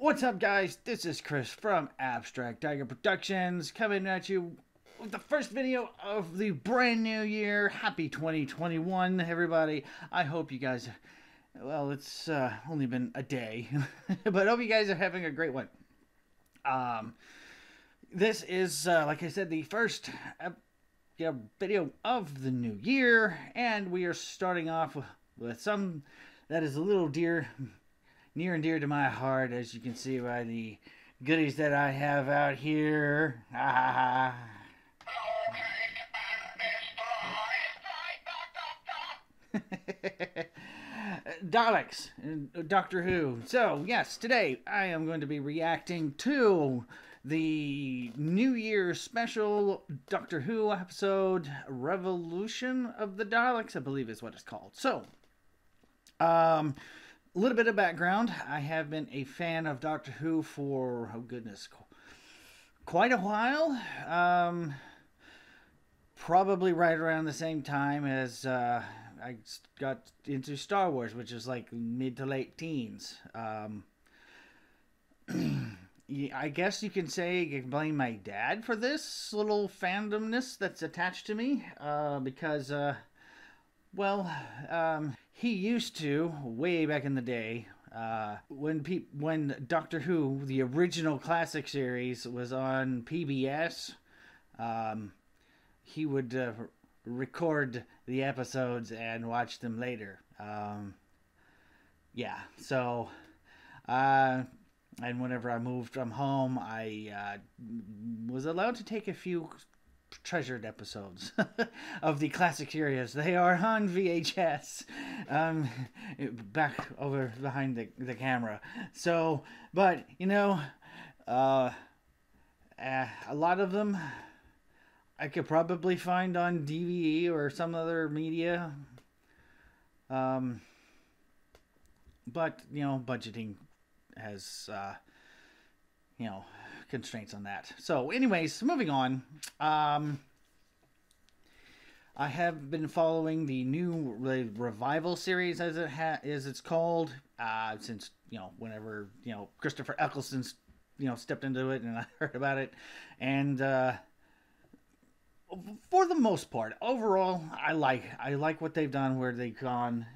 What's up, guys? This is Chris from Abstract Tiger Productions coming at you with the first video of the brand new year. Happy 2021, everybody. I hope you guys, well, it's only been a day, but I hope you guys are having a great one. This is, like I said, the first video of the new year, and we are starting off with some that is a little near and dear to my heart, as you can see by the goodies that I have out here. Daleks, Doctor Who. So, yes, today I am going to be reacting to the New Year special Doctor Who episode, Revolution of the Daleks, I believe is what it's called. So, a little bit of background. I have been a fan of Doctor Who for, oh goodness, quite a while. Probably right around the same time as I got into Star Wars, which is like mid to late teens. I guess you can say you can blame my dad for this little fandomness that's attached to me, because he used to, way back in the day, when Doctor Who, the original classic series, was on PBS, he would record the episodes and watch them later. And whenever I moved from home, I was allowed to take a few treasured episodes of the classic series. They are on VHS, back over behind the camera. So, but you know, a lot of them I could probably find on DVD or some other media. But you know, budgeting has constraints on that. So anyways, moving on. I have been following the new revival series, as it's called, since whenever Christopher Eccleston's stepped into it and I heard about it, and for the most part, overall, I like what they've done, where they've gone.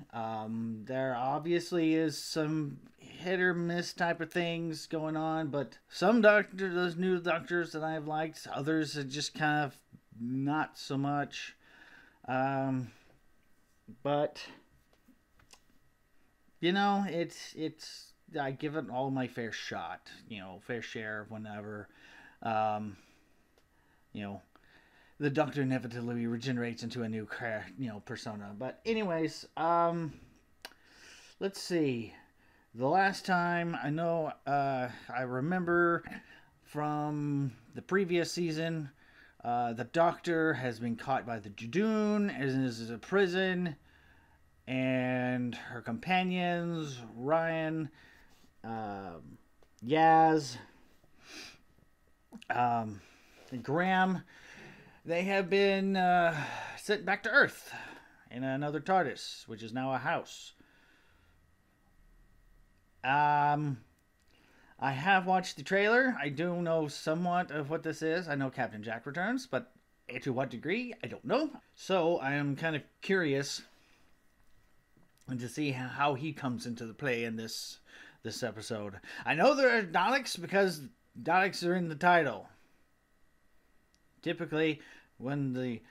There obviously is some hit or miss type of things going on, but some those new doctors that I've liked, others are just kind of not so much. But it's I give it all my fair shot, fair share whenever, the Doctor inevitably regenerates into a new persona. But anyways, let's see. The last time I know, I remember from the previous season, the Doctor has been caught by the Judoon and is in a prison, and her companions, Ryan, Yaz, and Graham, they have been sent back to Earth in another TARDIS, which is now a house. I have watched the trailer. I do know somewhat of what this is. I know Captain Jack returns, but to what degree, I don't know. So I am kind of curious to see how he comes into the play in this episode. I know there are Daleks because Daleks are in the title. Typically, when the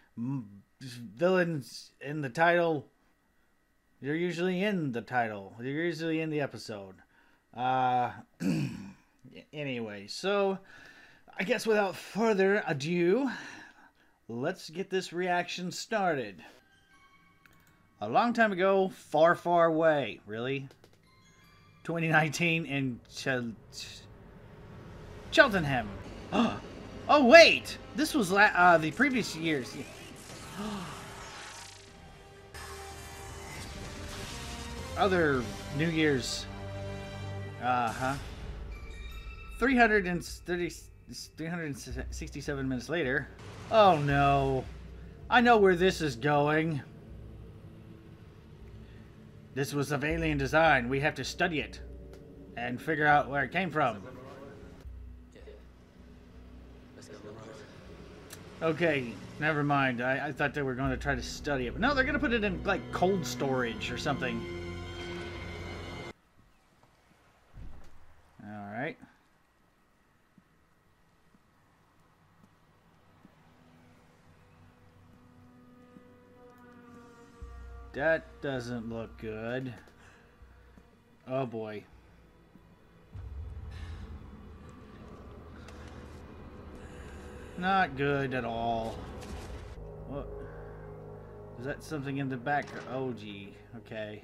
villains in the title, they're usually in the title. They're usually in the episode. Anyway, so I guess without further ado, let's get this reaction started. A long time ago, far, far away. Really? 2019 in Cheltenham. Oh wait, this was the previous years. Other New Year's. 367 minutes later. Oh no. I know where this is going. This was of alien design. We have to study it. and figure out where it came from. Okay, never mind. I thought they were going to try to study it. But no, they're going to put it in, like, cold storage or something. Alright. That doesn't look good. Oh boy. Not good at all. What? Is that something in the back? Oh gee. Okay.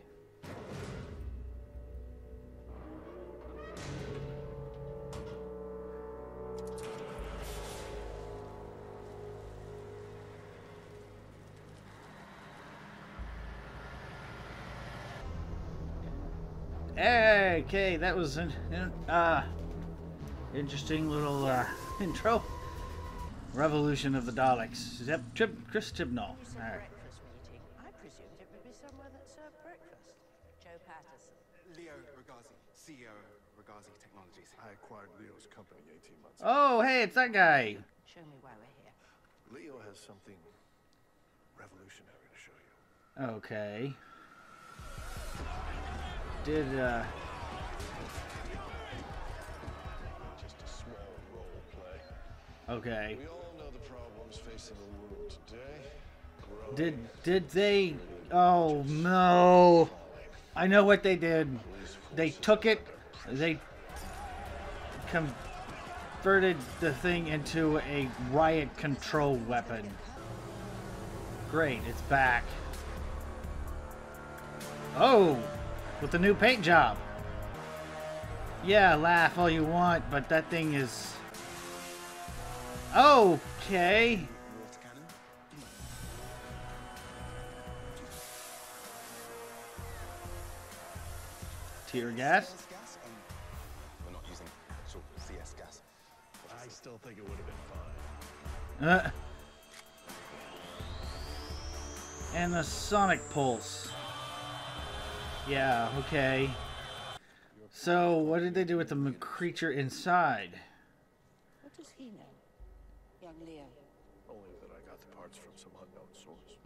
Okay, that was an interesting little intro. Revolution of the Daleks. Chris Tibnall. Alright. Breakfast meeting. I presumed it would be somewhere that served breakfast. Joe Patterson. Leo Ragazzi, CEO of Ragazzi Technologies. I acquired Leo's company 18 months ago. Oh, hey, it's that guy. Show me why we're here. Leo has something revolutionary to show you. Okay. Just a small role play. Okay. We all know the problems facing the world today. Did they... Oh, no. I know what they did. They took it, they converted the thing into a riot control weapon. Great, it's back. Oh, with the new paint job. Yeah, laugh all you want, but that thing is... Okay. Water cannon. Tear gas. CS gas? We're not using actual CS gas. I still think it would have been fine. And the sonic pulse. Yeah, okay. So, what did they do with the creature inside? What does he know? Young Leo. Only that I got the parts from some unknown source.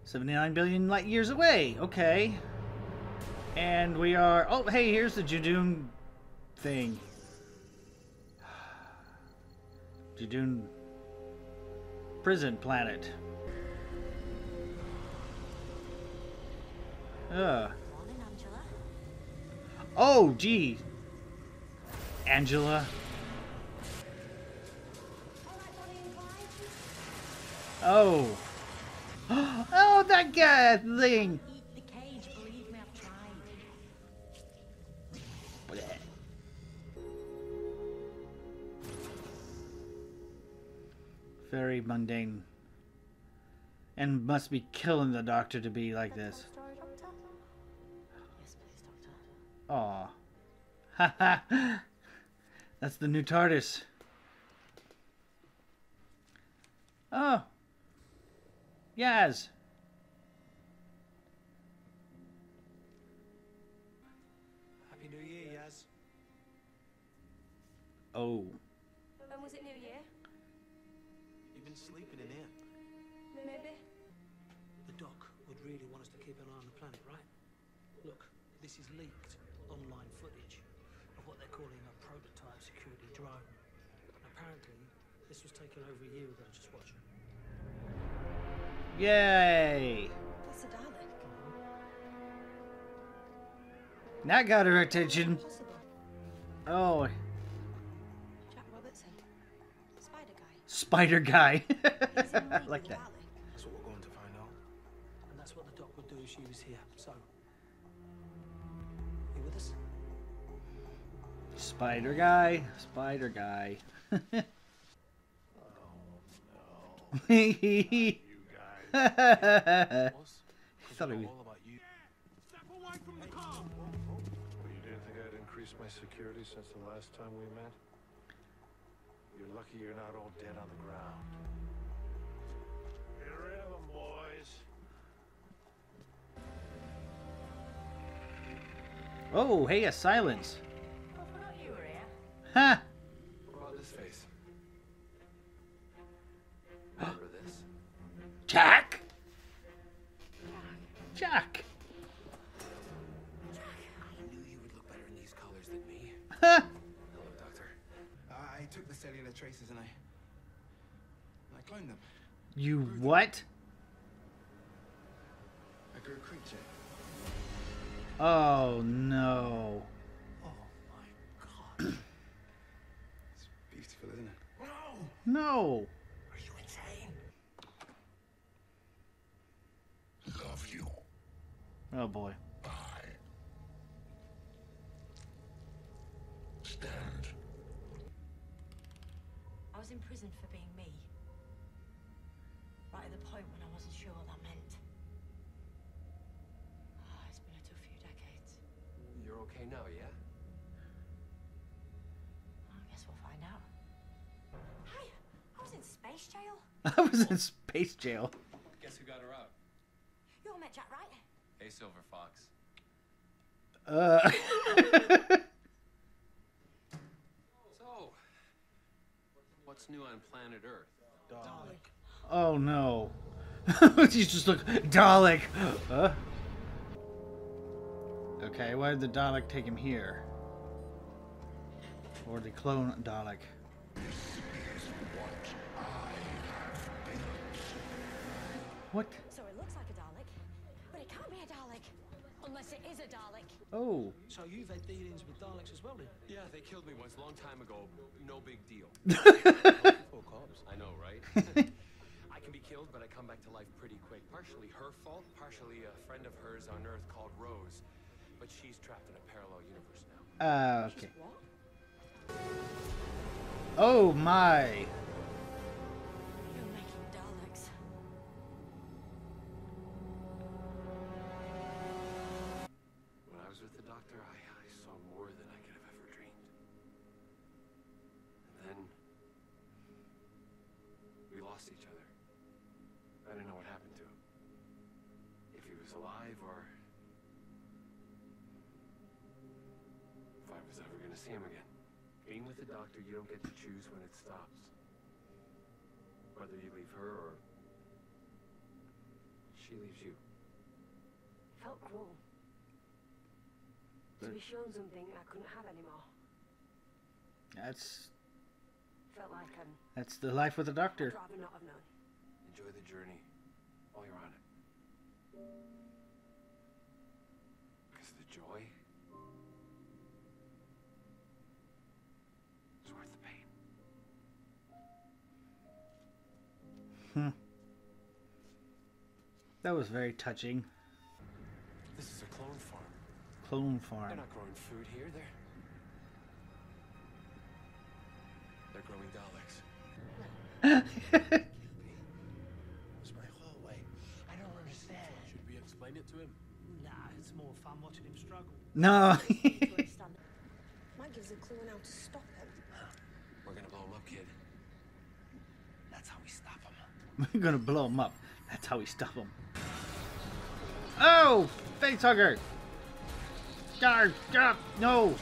79 billion light years away. Okay. And we are... Oh, hey, here's the Judoon thing. Judoon prison planet. Morning, Angela. Oh, gee. Angela. Oh. Oh, that guy thing. Eat the cage, believe me, I've tried. Very mundane. And must be killing the doctor to be like this. Story, Doctor? Yes, please, Doctor. Aw. Haha. That's the new TARDIS. Oh. Yaz. Happy New Year, Yaz. Oh. When was it New Year? You've been sleeping in here. Maybe. The doc would really want us to keep an eye on the planet, right? Look, this is leaked online footage of what they're calling a prototype security drone. Apparently, this was taken over a year ago. Just watch. Yay. That's a Dalek. That got her attention. Possible. Oh. Jack Robertson. Spider Spider Guy. guy. He's in I league like with that. Dalek. That's what we're going to find out. And that's what the doc would do if she was here. So, you with us? Spider guy. Spider guy. He You guys. thought he was... All about you. Well, you didn't think I'd increase my security since the last time we met? You're lucky you're not all dead on the ground. Get rid of them, boys. Oh, hey, a silence. I forgot you were here. Ha! What about this face? Remember this? Jack! Jack! I knew you would look better in these colors than me. Ha! Hello, Doctor. I took the cellular traces and I cloned them. You what? I grew a creature. Oh, no. Oh my God. It's beautiful, isn't it? No! No. Are you insane? Love you. Oh, boy. I stand. I was in prison for being me. Right at the point when I wasn't sure what that meant. Oh, it's been a tough few decades. You're okay now, yeah? I guess we'll find out. Hey, I was in space jail. I was in space jail. Guess who got her out? You all met Jack, right? Hey, Silver Fox. So, what's new on planet Earth? Dalek. Oh, no. He's just like, Dalek. Okay, why did the Dalek take him here? Or the clone Dalek? What? So it looks like a Dalek, but it can't be a Dalek. Unless it is a Dalek. Oh. So you've had dealings with Daleks as well, then? Yeah, they killed me once, a long time ago. No big deal. Poor cops. I know, right? I can be killed, but I come back to life pretty quick. Partially her fault, partially a friend of hers on Earth called Rose. But she's trapped in a parallel universe now. Okay. What? Oh, my. You're making Daleks. When I was with the doctor, I saw more than I could have ever dreamed. And then we lost each other. I didn't know what happened to him. If he was alive or if I was ever going to see him again. Being with the doctor, you don't get to choose when it stops. Whether you leave her or she leaves you. Felt cruel. To be shown something I couldn't have anymore. That's Felt like the life with the doctor. I'd rather not have known. Enjoy the journey while you're on it. Because the joy is worth the pain. That was very touching. This is a clone farm. Clone They're farm. not growing food here. They're growing Daleks. It's my hallway. I don't understand. Should we explain it to him? Nah, it's more fun watching him struggle. No. To understand. Might give us a clue on how to stop him. We're gonna blow him up, kid. That's how we stop him. We're gonna blow him up. That's how we stop him. Oh! Face hugger! Guard! Stop! No!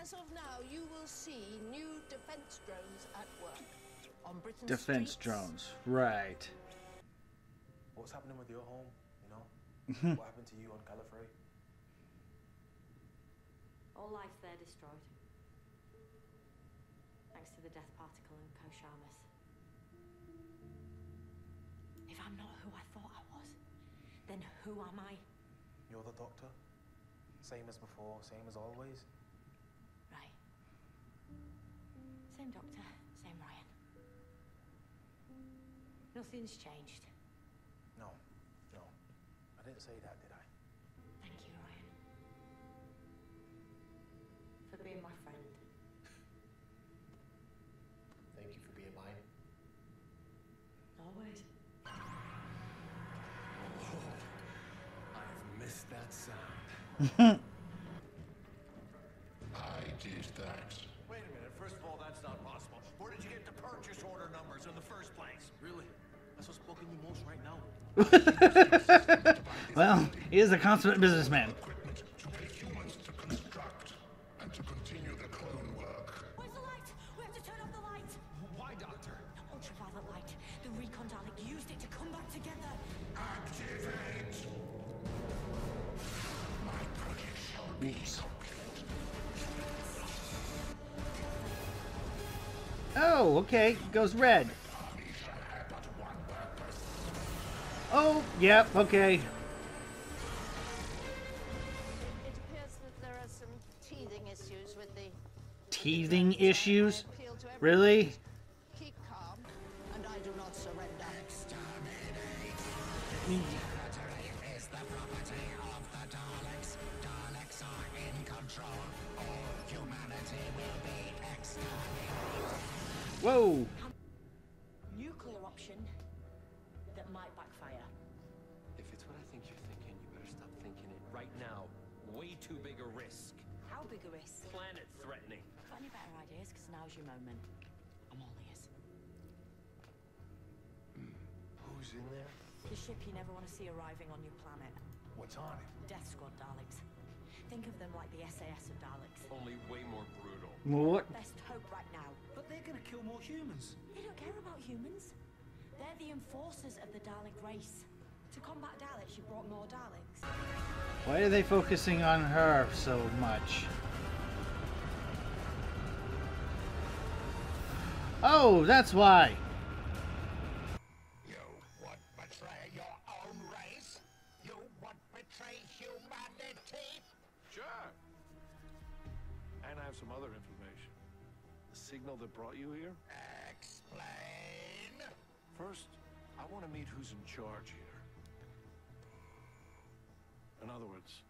As of now, you will see new defense drones at work on Britain's Defense streets. drones. Right. What's happening with your home, you know? What happened to you on Gallifrey? All life there destroyed. Thanks to the death particle and Koshamas. If I'm not who I thought I was, then who am I? You're the doctor? Same as before, same as always? Right. Same doctor, same Ryan. Nothing's changed. No, no. I didn't say that, did I? Thank you, Ryan. For being my friend. Thank you for being mine. Always. I've missed that sound. I did that. Wait a minute. First of all, that's not possible. Where did you get the purchase order numbers in the first place? Really? That's what's bugging you most right now. Well, he is a consummate businessman. Equipment to make human Oh, okay. It goes red. Oh, yep, okay. It appears that there are some teething issues with the... Teething issues? I appeal to everyone. Really? Keep calm, and I do not surrender. Is the property of the Daleks. Daleks are in control. All humanity will be exterminated. Whoa! Nuclear option that might backfire. If it's what I think you're thinking, you better stop thinking it right now. Way too big a risk. How big a risk? Planet threatening. Got any better ideas? Because now's your moment. I'm all ears. Who's in there? The ship you never want to see arriving on your planet. What's on it? Death Squad Daleks. Think of them like the SAS of Daleks. Only way more brutal. What? Best hope right now. But they're gonna kill more humans. They don't care about humans. They're the enforcers of the Dalek race. To combat Daleks, you brought more Daleks. Why are they focusing on her so much? Oh, that's why. You would betray your own race? You would betray humanity? Sure. And I have some other information. The signal that brought you here? Explain. First, I want to meet who's in charge here. In other words,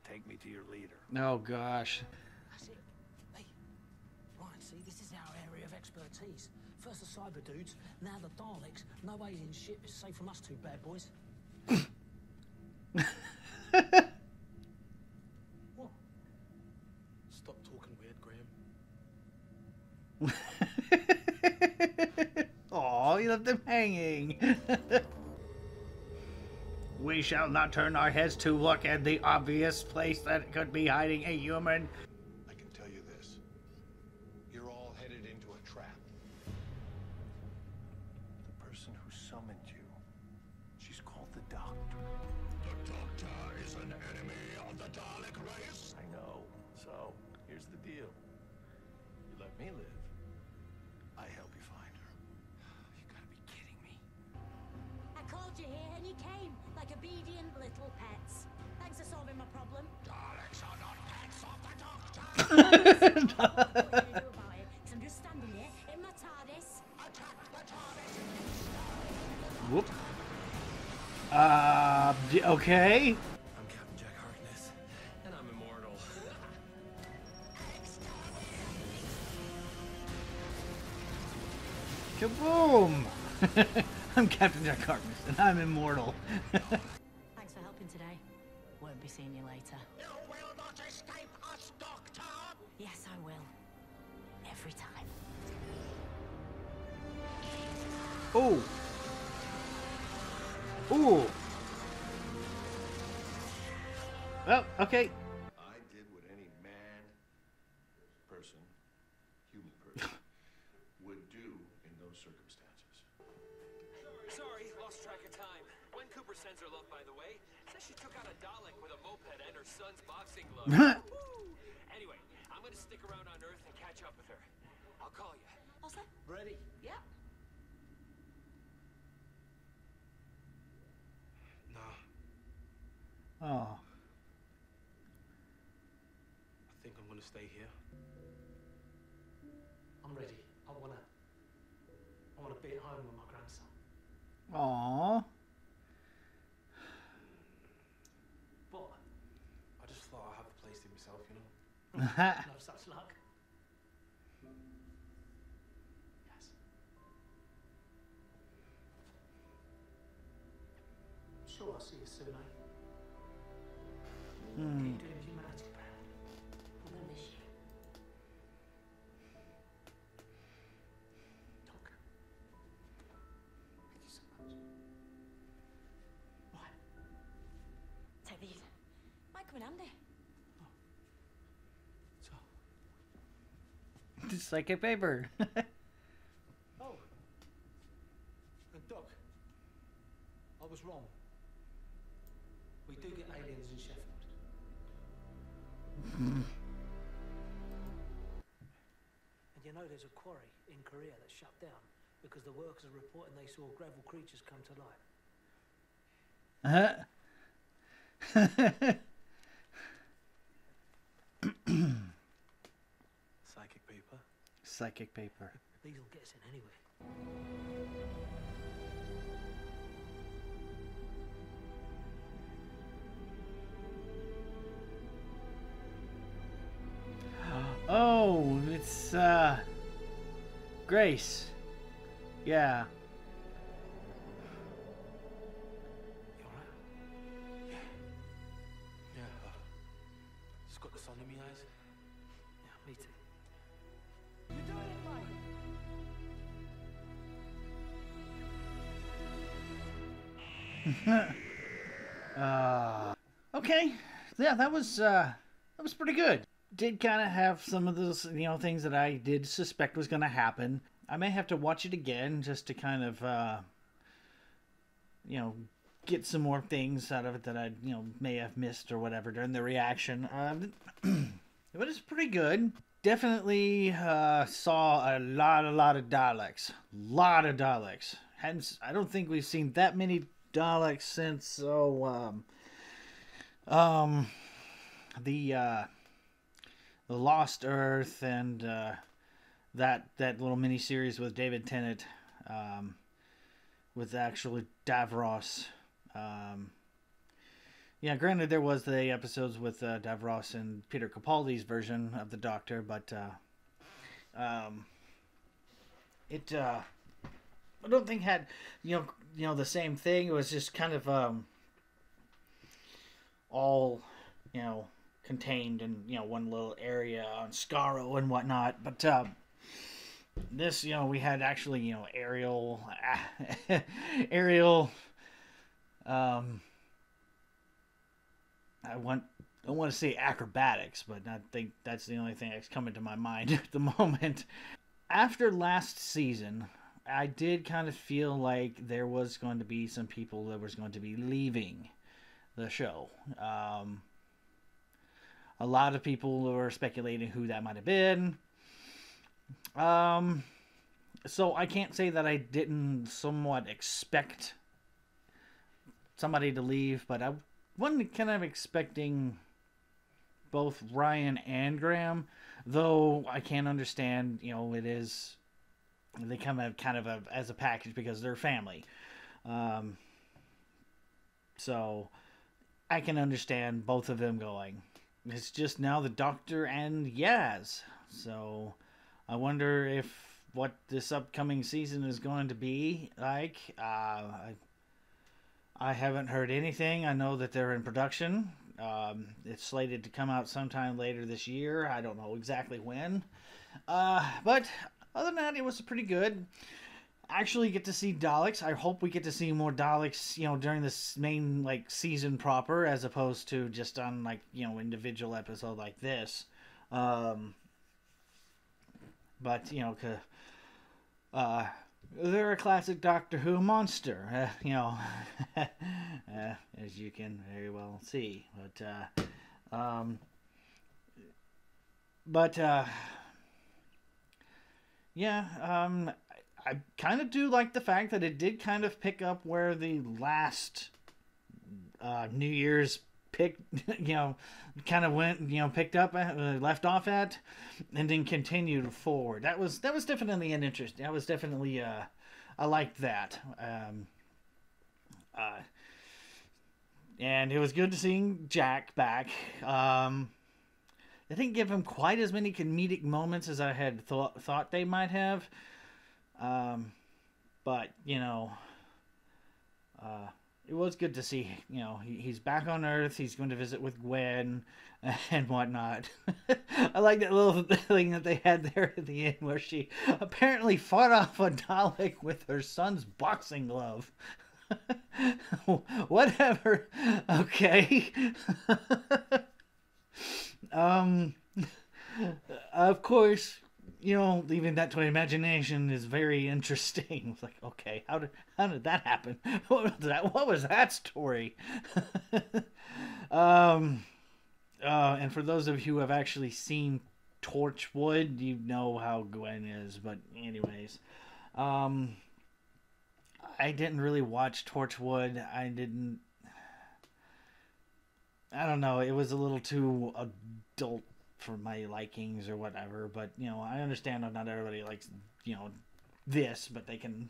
take me to your leader. Oh, gosh. That's it. Hey, right, see, this is our area of expertise. First the cyber dudes, now the Daleks. No alien ship is safe from us two bad boys. What? Stop talking weird, Graham. Aw, you left them hanging. We shall not turn our heads to look at the obvious place that could be hiding a human. I can tell you this. You're all headed into a trap. The person who summoned you, she's called the Doctor. The Doctor is an enemy of the Dalek race. I know. So, here's the deal. You let me live, I help you find her. You gotta be kidding me. I called you here and you came, like obedient little pets. Thanks for solving my problem. Daleks are not pets of the Doctor. What are you gonna do about it? 'Cause I'm just standing here in my TARDIS. Attack the TARDIS. Whoop. Okay. I'm Captain Jack Harkness, and I'm immortal. Kaboom! I'm Captain Jack Harkness, and I'm immortal. Thanks for helping today. Won't be seeing you later. You will not escape us, Doctor. Yes, I will. Every time. Oh. Ooh. Well, okay. I did what any man, person, human person, would do in those circumstances. Sorry, lost track of time. When Cooper sends her love, by the way, says she took out a Dalek with a moped and her son's boxing glove. Woo! Anyway, I'm gonna stick around on Earth and catch up with her. I'll call you. What's that? Ready? Yeah. Nah, Oh. I think I'm gonna stay here. I'm ready. I wanna be at home with my grandson. Aw. But I just thought I'd have a place to myself, you know. Ha. No such luck. Yes. Sure, I'll see you soon, eh? Keep doing humanity proud. I'm gonna miss you. Doc. Thank you so much. Right. Take these. Might come in handy. So, Just like a paper. oh. And Doc, I was wrong. We do get aliens in Sheffield. And You know there's a quarry in Korea that's shut down because the workers are reporting they saw gravel creatures come to light. Psychic paper. Psychic paper. These'll get us in anyway. Oh, it's Grace. Yeah. You alright? Yeah. Just got the sun in my eyes. Yeah, me too. You're doing it right. Okay. Yeah, that was pretty good. Did kind of have some of those, things that I did suspect was going to happen. I may have to watch it again just to kind of, get some more things out of it that I, may have missed or whatever during the reaction. But it's pretty good. Definitely saw a lot of Daleks. Lot of Daleks. I don't think we've seen that many Daleks since the Lost Earth and that little mini series with David Tennant, with actually Davros. Yeah, granted there was the episodes with Davros and Peter Capaldi's version of the Doctor, but it I don't think had the same thing. It was just kind of all contained in one little area on Skaro and whatnot. But this we had actually aerial I don't want to say acrobatics, but I think that's the only thing that's coming to my mind at the moment. After last season, I did kind of feel like there was going to be some people that was going to be leaving the show. A lot of people were speculating who that might have been. So I can't say that I didn't somewhat expect somebody to leave, but I wasn't kind of expecting both Ryan and Graham, though I can understand, it is, they come out kind of as a package because they're family. So I can understand both of them going. It's just now the Doctor and Yaz. So I wonder if what this upcoming season is going to be like. I haven't heard anything. I know that they're in production. It's slated to come out sometime later this year. I don't know exactly when. But other than that, it was pretty good. Actually get to see Daleks. I hope we get to see more Daleks, during this main season proper, as opposed to just on individual episode like this. But they're a classic Doctor Who monster, as you can very well see. I kind of do like the fact that it did kind of pick up where the last New Year's kind of went, picked up, left off at, and then continued forward. That was definitely an interest. That was definitely, I liked that. And it was good to see Jack back. They didn't give him quite as many comedic moments as I had thought they might have. But, it was good to see, he's back on Earth. He's going to visit with Gwen and whatnot. I like that little thing that they had there at the end where she apparently fought off a Dalek with her son's boxing glove. Whatever. Okay. Of course, leaving that to imagination is very interesting. It's like, okay, how did that happen? What was that story? And for those of you who have actually seen Torchwood, you know how Gwen is. But anyways, I didn't really watch Torchwood. I don't know. It was a little too adult for my likings or whatever. But, you know, I understand that not everybody likes, you know, this, but they can,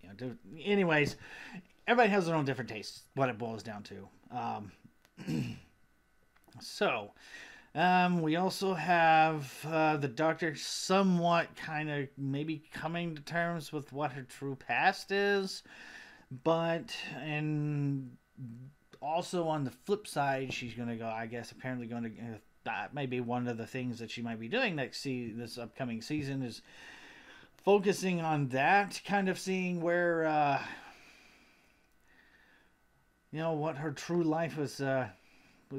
you know, do. Anyways, everybody has their own different tastes, what it boils down to. So, we also have the Doctor somewhat kind of maybe coming to terms with what her true past is. But, and also on the flip side, she's going to go, I guess, apparently going to, that may be one of the things that she might be doing this upcoming season is focusing on that, kind of seeing where, you know, what her true life was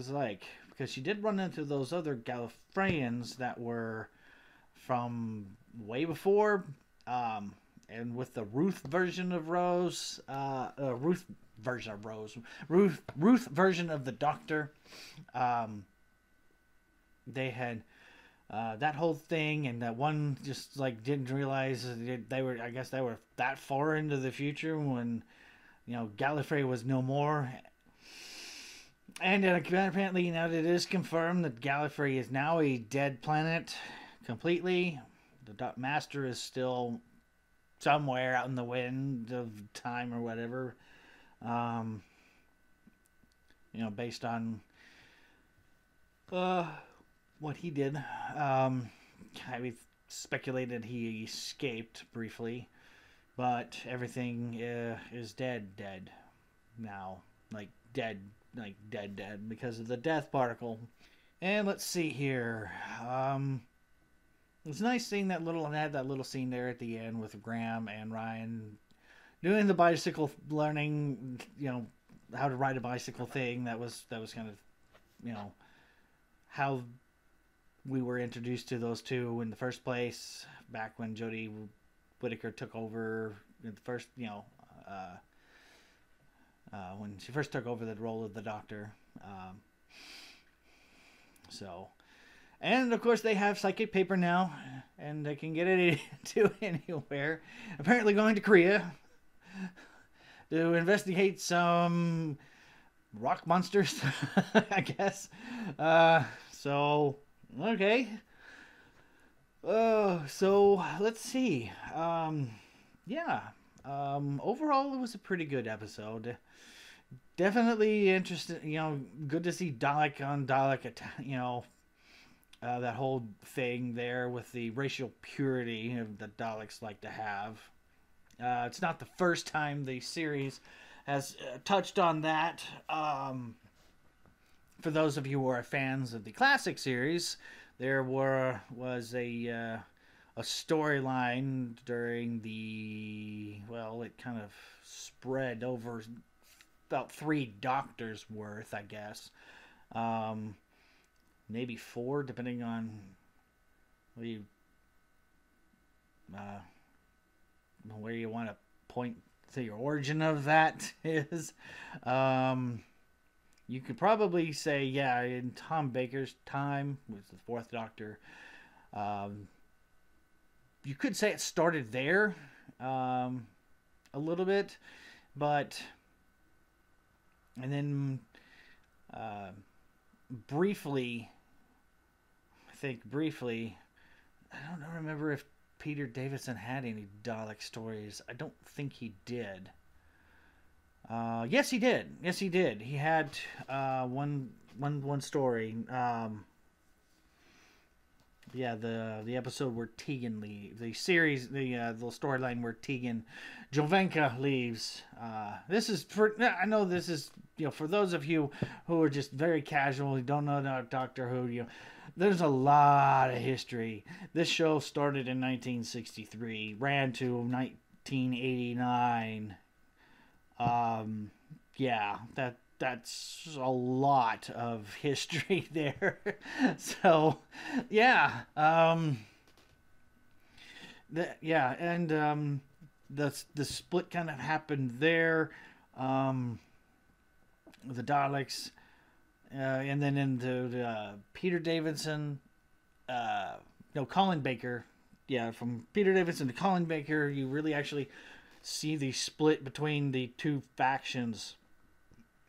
like. Because she did run into those other Gallifreyans that were from way before, and with the Ruth version of Rose, Ruth version of the Doctor, they had that whole thing, and that one just like didn't realize they were, I guess they were that far into the future when, you know, Gallifrey was no more. And apparently, you know, it is confirmed that Gallifrey is now a dead planet completely. The Master is still somewhere out in the wind of time or whatever. You know, based on what he did. We speculated he escaped briefly, but everything is dead now. Dead because of the death particle. And let's see here. It's nice seeing that little scene there at the end with Graham and Ryan doing the bicycle learning, you know, how to ride a bicycle thing. That was kind of, you know, how we were introduced to those two in the first place back when Jodie Whittaker took over in the first, you know, when she first took over the role of the Doctor. And of course they have psychic paper now, and they can get it to anywhere. Apparently going to Korea to investigate some rock monsters, I guess. Okay. So let's see. Overall it was a pretty good episode. Definitely interesting, you know, good to see Dalek on Dalek, you know, that whole thing there with the racial purity that Daleks like to have. It's not the first time the series has touched on that. For those of you who are fans of the classic series, there was a storyline during it kind of spread over about 3 Doctors worth, I guess. Maybe 4, depending on where you want to point to your origin of that is. You could probably say, yeah, in Tom Baker's time with the 4th Doctor, you could say it started there a little bit, but and then briefly, I don't remember if Peter Davison had any Dalek stories. I don't think he did. Yes, he did. He had one story. The episode where Tegan leaves. The series, the storyline where Tegan Jovanka leaves. I know this is, you know, for those of you who are just very casual, who don't know Doctor Who, you know, there's a lot of history. This show started in 1963, ran to 1989. That's a lot of history there. So, yeah. The split kind of happened there. The Daleks, and then into Peter Davison Colin Baker. Yeah, from Peter Davison to Colin Baker, you really actually see the split between the two factions.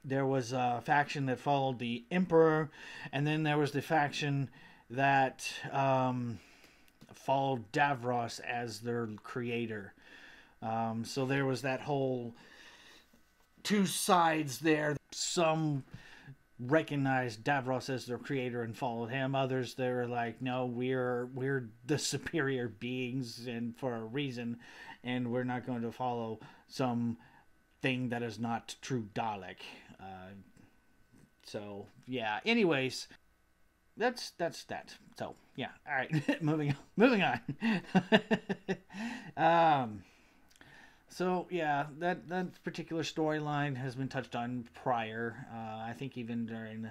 There was a faction that followed the Emperor, and then there was the faction that followed Davros as their creator. So there was that whole two sides there. Some recognized Davros as their creator and followed him. Others, they were like, no, we're the superior beings and for a reason, and we're not going to follow some thing that is not true Dalek. So yeah, anyways, that's that. So yeah, all right. moving on. So yeah, that particular storyline has been touched on prior. I think even during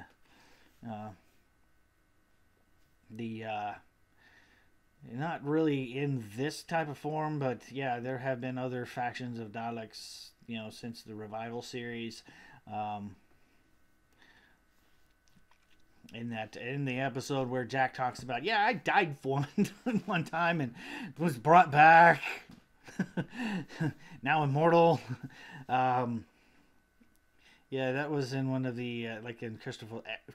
the not really in this type of form, but yeah, there have been other factions of Daleks, since the Revival series. In the episode where Jack talks about, yeah, I died one time and was brought back. Now immortal. Yeah, that was in one of the in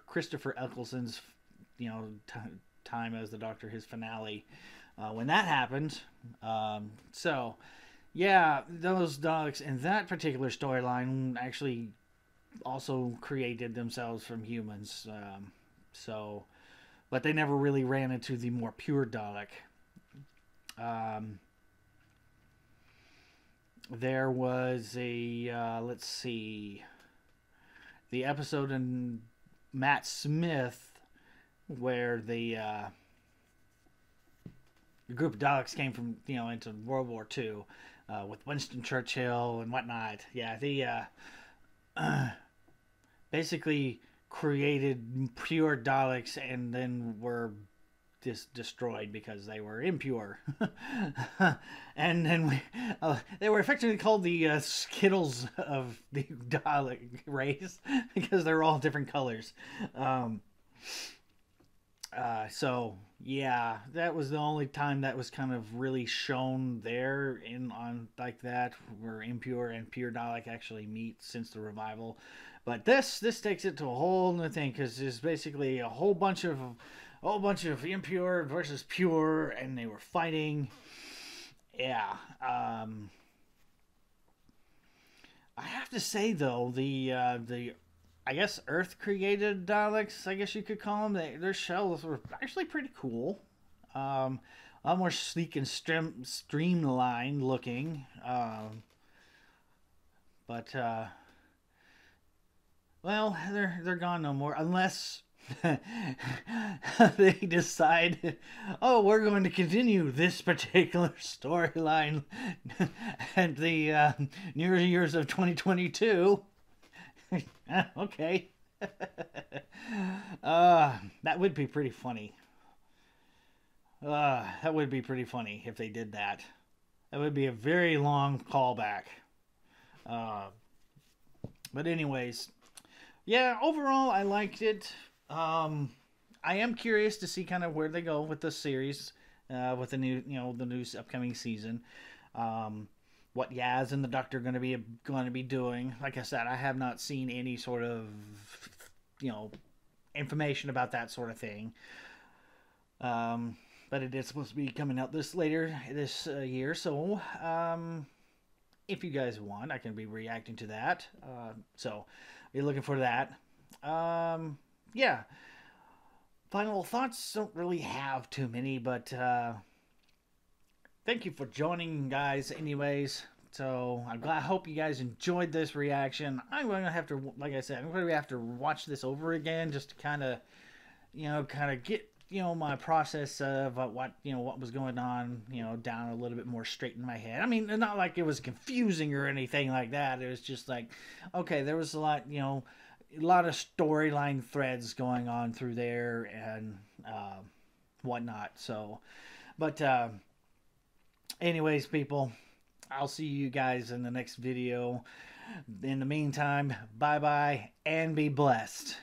Christopher Eccleston's time as the Doctor, his finale, when that happened. So yeah, those Daleks in that particular storyline actually also created themselves from humans. But they never really ran into the more pure Dalek. There was a, let's see, the episode in Matt Smith where the group of Daleks came from, into World War II with Winston Churchill and whatnot. Yeah, the basically created pure Daleks and then were destroyed because they were impure. And then they were effectively called the Skittles of the Dalek race because they're all different colors. So yeah, that was the only time that was kind of really shown there on like that, where impure and pure Dalek actually meet since the Revival. But this takes it to a whole new thing, because there's basically a whole bunch of impure versus pure, and they were fighting. Yeah. I have to say though, the I guess Earth created Daleks, I guess you could call them. Their shells were actually pretty cool. A lot more sleek and streamlined looking. But well, they're gone no more, unless they decide, oh, we're going to continue this particular storyline at the New Year's of 2022. Okay. That would be pretty funny. That would be pretty funny if they did that. That would be a very long callback. But anyways, yeah, overall I liked it. I am curious to see kind of where they go with the series, with the new, the new upcoming season. What Yaz and the Doctor going to be doing. Like I said, I have not seen any sort of, information about that sort of thing. But it is supposed to be coming out later this year. So, if you guys want, I can be reacting to that. So, be looking for that. Yeah. Final thoughts, don't really have too many, but thank you for joining, guys, anyways. So I hope you guys enjoyed this reaction. I'm going to have to, like I said, I'm going to have to watch this over again just to kind of get, my process of what was going on, down a little bit more straight in my head. I mean, not like it was confusing or anything like that. It was just like, okay, there was a lot of storyline threads going on through there and whatnot. So, but anyways, people, I'll see you guys in the next video. In the meantime, bye-bye and be blessed.